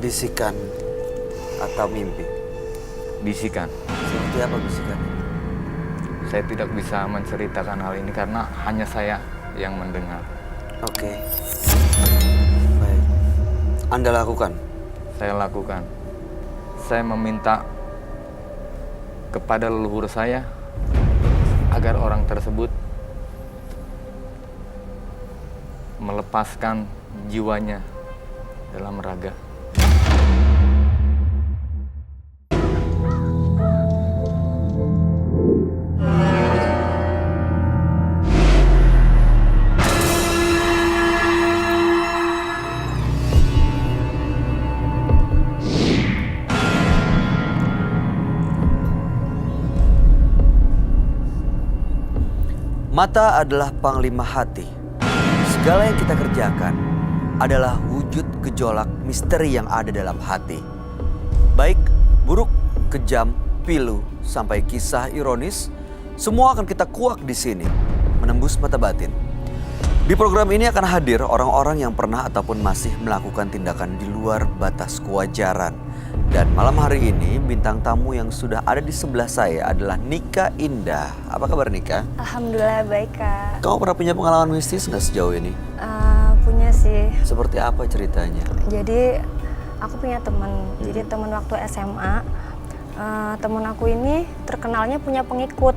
Bisikan atau mimpi? Bisikan. Seperti apa bisikan? Saya tidak bisa menceritakan hal ini karena hanya saya yang mendengar. Oke. Baik. Anda lakukan? Saya lakukan. Saya meminta kepada leluhur saya agar orang tersebut melepaskan jiwanya dalam raga. Mata adalah panglima hati. Segala yang kita kerjakan adalah wujud gejolak misteri yang ada dalam hati. Baik, buruk, kejam, pilu, sampai kisah ironis, semua akan kita kuak di sini, menembus mata batin. Di program ini akan hadir orang-orang yang pernah ataupun masih melakukan tindakan di luar batas kewajaran. Dan malam hari ini bintang tamu yang sudah ada di sebelah saya adalah Nika Indah. Apa kabar Nika? Alhamdulillah baik Kak. Kamu pernah punya pengalaman mistis nggak sejauh ini? Punya sih. Seperti apa ceritanya? Jadi aku punya teman. Jadi teman waktu SMA. Teman aku ini terkenalnya punya pengikut.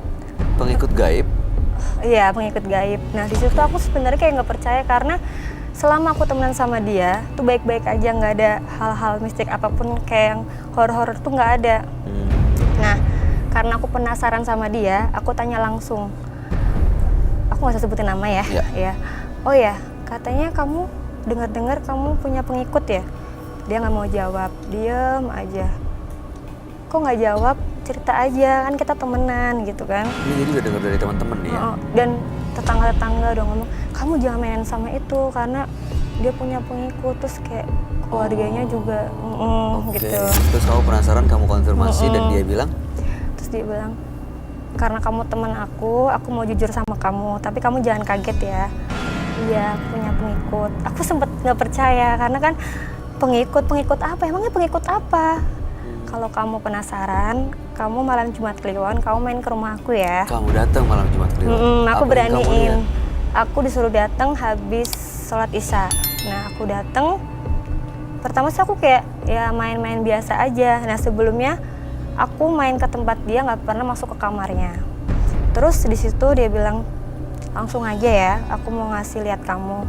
Pengikut gaib? Iya pengikut gaib. Nah di situ aku sebenarnya kayak nggak percaya karena selama aku temenan sama dia tuh baik-baik aja, nggak ada hal-hal mistik apapun kayak yang horor-horor tuh nggak ada. Nah karena aku penasaran sama dia, aku tanya langsung. Aku nggak usah sebutin nama ya. Ya. Oh ya, katanya kamu dengar-dengar kamu punya pengikut ya? Dia nggak mau jawab, diem aja. Kok nggak jawab? Cerita aja, kan kita temenan gitu kan. Ini jadi udah dengar dari teman-teman nih ya? Dan tetangga-tetangga udah ngomong, kamu jangan mainin sama itu karena dia punya pengikut, terus kayak keluarganya juga gitu. Terus kamu penasaran, kamu konfirmasi dan dia bilang? Terus dia bilang, karena kamu teman aku mau jujur sama kamu, tapi kamu jangan kaget ya. Iya, aku punya pengikut. Aku sempet nggak percaya karena kan pengikut apa? Emangnya pengikut apa? Kalau kamu penasaran, kamu malam Jumat Kliwon, kamu main ke rumah aku ya. Kamu datang malam Jumat Kliwon? Aku beraniin. Aku disuruh datang habis sholat Isya. Nah aku datang. Pertama sih aku kayak ya main-main biasa aja. Nah sebelumnya aku main ke tempat dia, nggak pernah masuk ke kamarnya. Terus di situ dia bilang langsung aja ya, aku mau ngasih lihat kamu.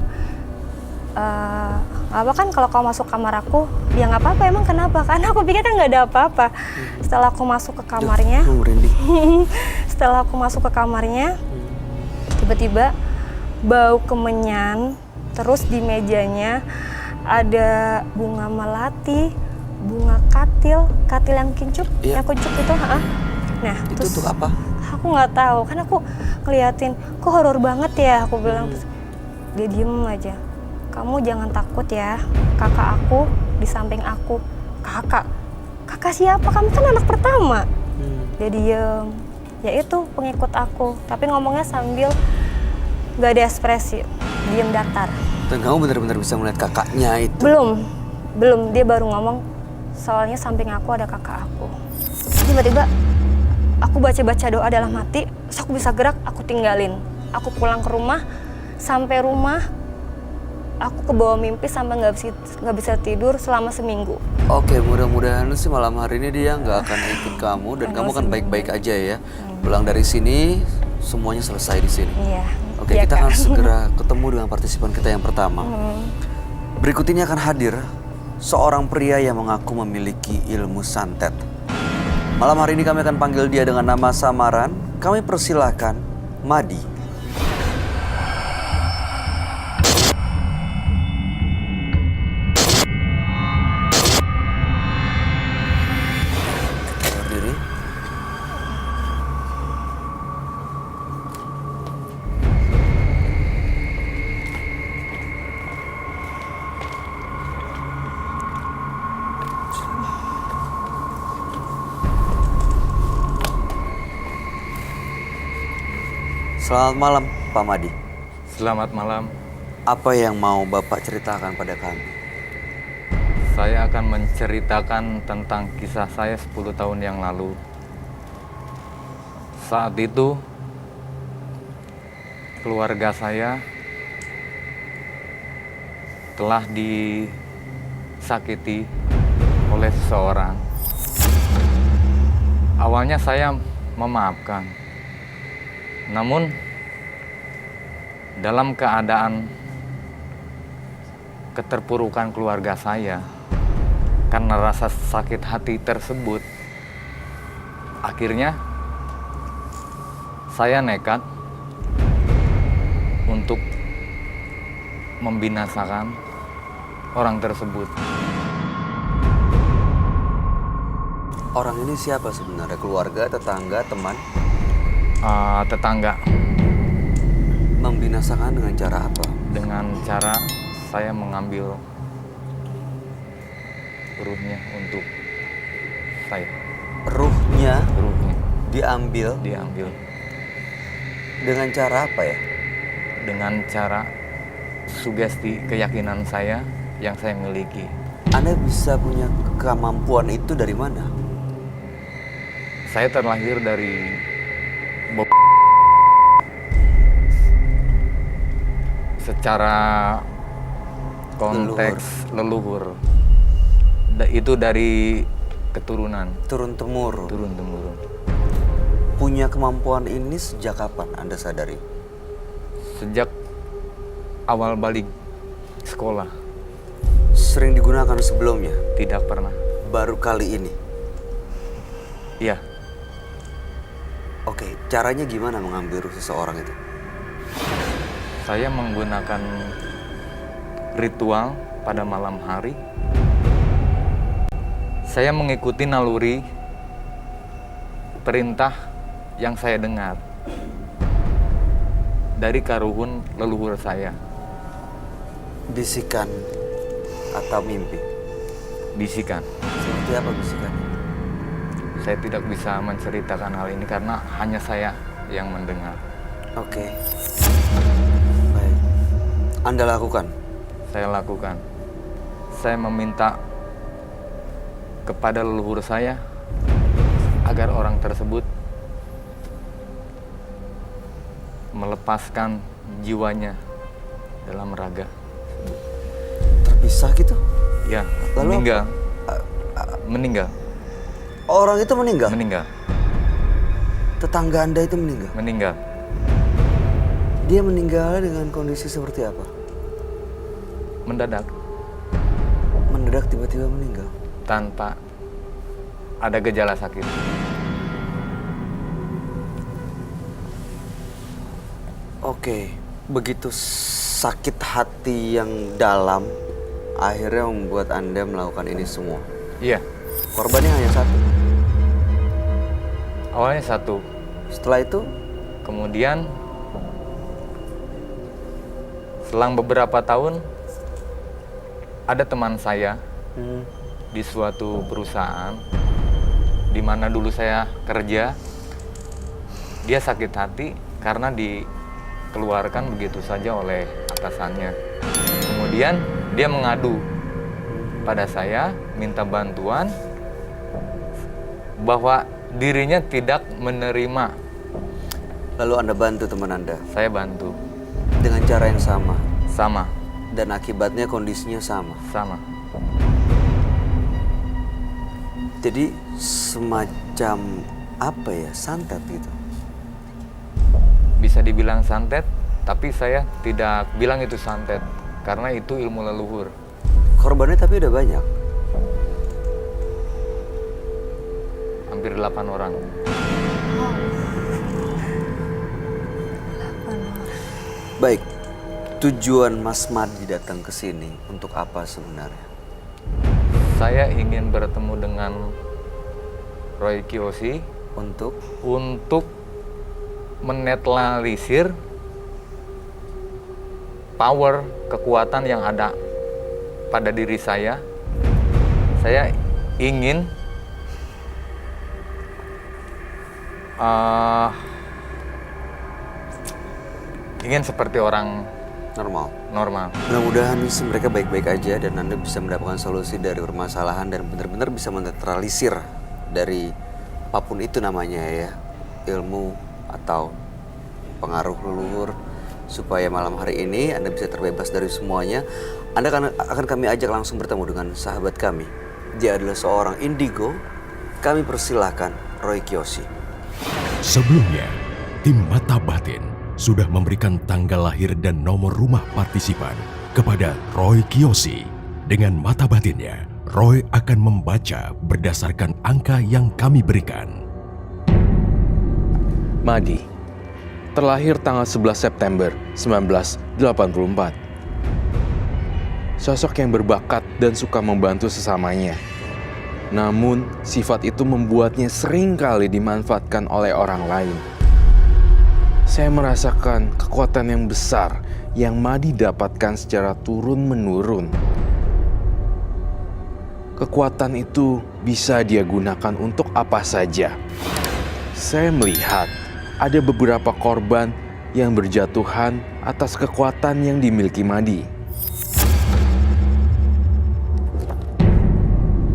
Apa kan kalau kamu masuk kamar aku, ya nggak apa-apa, emang kenapa? Karena aku pikir kan nggak ada apa-apa. Setelah aku masuk ke kamarnya, setelah aku masuk ke kamarnya, tiba-tiba bau kemenyan, terus di mejanya ada bunga melati, bunga katil yang kincup, yang kuncup itu, Nah, itu terus untuk apa? aku nggak tahu, kan aku ngeliatin, kok horor banget ya, aku bilang. Terus dia diem aja. Kamu jangan takut ya, kakak aku di samping aku. Kakak siapa? Kamu kan anak pertama. Dia diem. Ya itu pengikut aku, tapi ngomongnya sambil gak ada ekspresi, diem datar. Dan kamu benar-benar bisa melihat kakaknya itu? Belum. Dia baru ngomong, soalnya samping aku ada kakak aku. Tiba-tiba aku baca-baca doa dalam hati, terus aku bisa gerak, aku tinggalin. Aku pulang ke rumah, sampai rumah aku kebawa mimpi sampai nggak bisa tidur selama seminggu. Oke, mudah-mudahan sih malam hari ini dia nggak akan ikut kamu dan kamu kan baik-baik aja ya. Pulang dari sini semuanya selesai di sini. Iya. Oke, kita akan segera ketemu dengan partisipan kita yang pertama. Berikut ini akan hadir seorang pria yang mengaku memiliki ilmu santet. Malam hari ini kami akan panggil dia dengan nama samaran. Kami persilahkan Madi. Selamat malam, Pak Madi. Selamat malam. Apa yang mau Bapak ceritakan pada kami? Saya akan menceritakan tentang kisah saya 10 tahun yang lalu. Saat itu, keluarga saya telah disakiti oleh seseorang. Awalnya saya memaafkan. Namun, dalam keadaan keterpurukan keluarga saya, karena rasa sakit hati tersebut, akhirnya saya nekat untuk membinasakan orang tersebut. Orang ini siapa sebenarnya? Keluarga, tetangga, teman? Tetangga. Membinasakan dengan cara apa? Dengan cara saya mengambil ruhnya untuk saya. Ruhnya Ruhnya diambil diambil dengan cara apa ya? dengan cara sugesti keyakinan saya yang saya miliki. Anda bisa punya kemampuan itu dari mana? Saya terlahir dari secara konteks leluhur. Itu dari keturunan, Turun-temurun. turun-temurun. Punya kemampuan ini sejak kapan Anda sadari? Sejak awal balik sekolah, Sering digunakan sebelumnya? tidak pernah. Baru kali ini? Iya, Oke, caranya gimana mengambil ruh seseorang itu? saya menggunakan ritual pada malam hari. Saya mengikuti naluri perintah yang saya dengar dari karuhun leluhur saya. Bisikan atau mimpi? Bisikan. Seperti apa bisikannya? Saya tidak bisa menceritakan hal ini karena hanya saya yang mendengar. Oke. Baik. Anda lakukan? Saya lakukan. Saya meminta kepada leluhur saya agar orang tersebut melepaskan jiwanya dalam raga. Terpisah gitu? Ya, Lalu meninggal. Meninggal. Orang itu meninggal? Meninggal. Tetangga Anda itu meninggal? Meninggal. Dia meninggal dengan kondisi seperti apa? Mendadak, Mendadak tiba-tiba meninggal? tanpa ada gejala sakit. Oke, begitu sakit hati yang dalam akhirnya membuat Anda melakukan ini semua. Iya, Korbannya hanya satu. awalnya satu. Setelah itu, Kemudian selang beberapa tahun ada teman saya di suatu perusahaan di mana dulu saya kerja. Dia sakit hati karena dikeluarkan begitu saja oleh atasannya. Kemudian dia mengadu pada saya, minta bantuan bahwa dirinya tidak menerima. lalu Anda bantu teman Anda Saya bantu. dengan cara yang sama. Sama, Dan akibatnya kondisinya sama. sama. Jadi semacam apa ya, santet gitu. Bisa dibilang santet, tapi saya tidak bilang itu santet karena itu ilmu leluhur. Korbannya tapi udah banyak. Hampir 8 orang. Baik, tujuan Mas Madi datang ke sini untuk apa sebenarnya? Saya ingin bertemu dengan Roy Kiyoshi Untuk menetralisir power kekuatan yang ada pada diri saya. Saya ingin ingin seperti orang Normal. normal. Mudah-mudahan sih mereka baik-baik aja dan Anda bisa mendapatkan solusi dari permasalahan dan benar-benar bisa menetralisir dari apapun itu namanya ya, ilmu atau pengaruh leluhur, supaya malam hari ini Anda bisa terbebas dari semuanya. Anda akan kami ajak langsung bertemu dengan sahabat kami. Dia adalah seorang indigo. Kami persilahkan Roy Kiyoshi. Sebelumnya, tim Mata Batin sudah memberikan tanggal lahir dan nomor rumah partisipan kepada Roy Kiyoshi. Dengan mata batinnya, Roy akan membaca berdasarkan angka yang kami berikan. Madi, terlahir tanggal 11 September 1984. Sosok yang berbakat dan suka membantu sesamanya. Namun, sifat itu membuatnya seringkali dimanfaatkan oleh orang lain. Saya merasakan kekuatan yang besar yang Madi dapatkan secara turun-menurun. Kekuatan itu bisa dia gunakan untuk apa saja. Saya melihat ada beberapa korban yang berjatuhan atas kekuatan yang dimiliki Madi.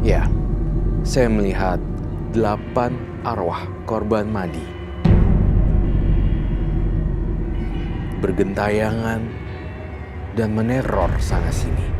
Ya, saya melihat 8 arwah korban Madi bergentayangan dan meneror sana-sini.